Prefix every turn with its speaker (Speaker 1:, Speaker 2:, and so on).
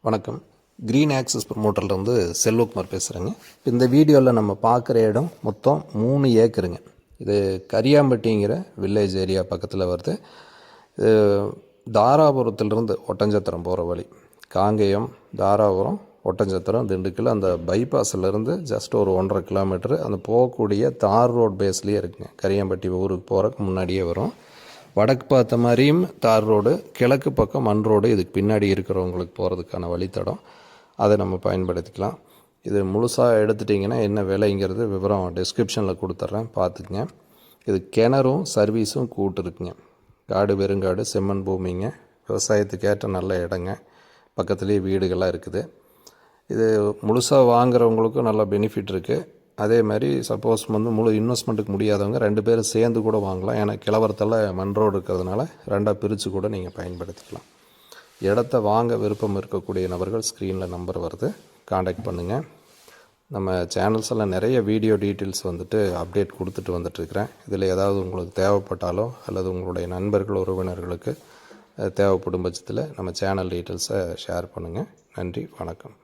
Speaker 1: வணக்கம். Green access ப்ரமோட்டர்லேருந்து Selvakumar பேசுகிறேங்க. இந்த வீடியோவில் நம்ம பார்க்குற இடம் மொத்தம் 3 ஏக்கருங்க. இது கரியாம்பட்டிங்கிற வில்லேஜ் ஏரியா பக்கத்தில் வருது. இது தாராபுரத்துலேருந்து ஒட்டஞ்சத்திரம் போகிற வழி. காங்கேயம், தாராபுரம், ஒட்டஞ்சத்திரம், திண்டுக்கல் அந்த பைபாஸ்லேருந்து ஜஸ்ட் ஒரு 1.5 கிலோமீட்டரு அந்த போகக்கூடிய தார் ரோட் பேஸ்லேயே இருக்குங்க. கரியாம்பட்டி ஊருக்கு போகிறதுக்கு முன்னாடியே வரும். வடக்கு பார்த்த மாதிரியும் தார் ரோடு, கிழக்கு பக்கம் மண் ரோடு இதுக்கு பின்னாடி இருக்கிறவங்களுக்கு போகிறதுக்கான வழித்தடம். அதை நம்ம பயன்படுத்திக்கலாம். இது முழுசாக எடுத்துட்டிங்கன்னா என்ன விலைங்கிறது விவரம் டிஸ்கிரிப்ஷனில் கொடுத்துட்றேன், பார்த்துக்குங்க. இது கிணறும் சர்வீஸும் கூட்டு இருக்குங்க. காடு வெறுங்காடு, செம்மண் பூமிங்க, விவசாயத்துக்கு ஏற்ற நல்ல இடங்க. பக்கத்துலேயே வீடுகள்லாம் இருக்குது. இது முழுசாக வாங்குறவங்களுக்கும் நல்ல பெனிஃபிட் இருக்குது. அதே மாதிரி சப்போஸ் முழு இன்வெஸ்ட்மெண்ட்டுக்கு முடியாதவங்க 2 பேரும் சேர்ந்து கூட வாங்கலாம். ஏன்னா கிளவரத்தில் மண் ரோடு இருக்கிறதுனால 2ஆக பிரித்து கூட நீங்கள் பயன்படுத்திக்கலாம். இடத்த வாங்க விருப்பம் இருக்கக்கூடிய நபர்கள் ஸ்க்ரீனில் நம்பர் வருது, காண்டாக்ட் பண்ணுங்கள். நம்ம சேனல்ஸில் நிறைய வீடியோ டீட்டெயில்ஸ் அப்டேட் கொடுத்துட்டு வந்துட்டுருக்கிறேன். இதில் ஏதாவது உங்களுக்கு தேவைப்பட்டாலோ அல்லது உங்களுடைய நண்பர்கள் உறவினர்களுக்கு தேவைப்படும் பட்சத்தில் நம்ம சேனல் டீட்டெயில்ஸை ஷேர் பண்ணுங்கள். நன்றி, வணக்கம்.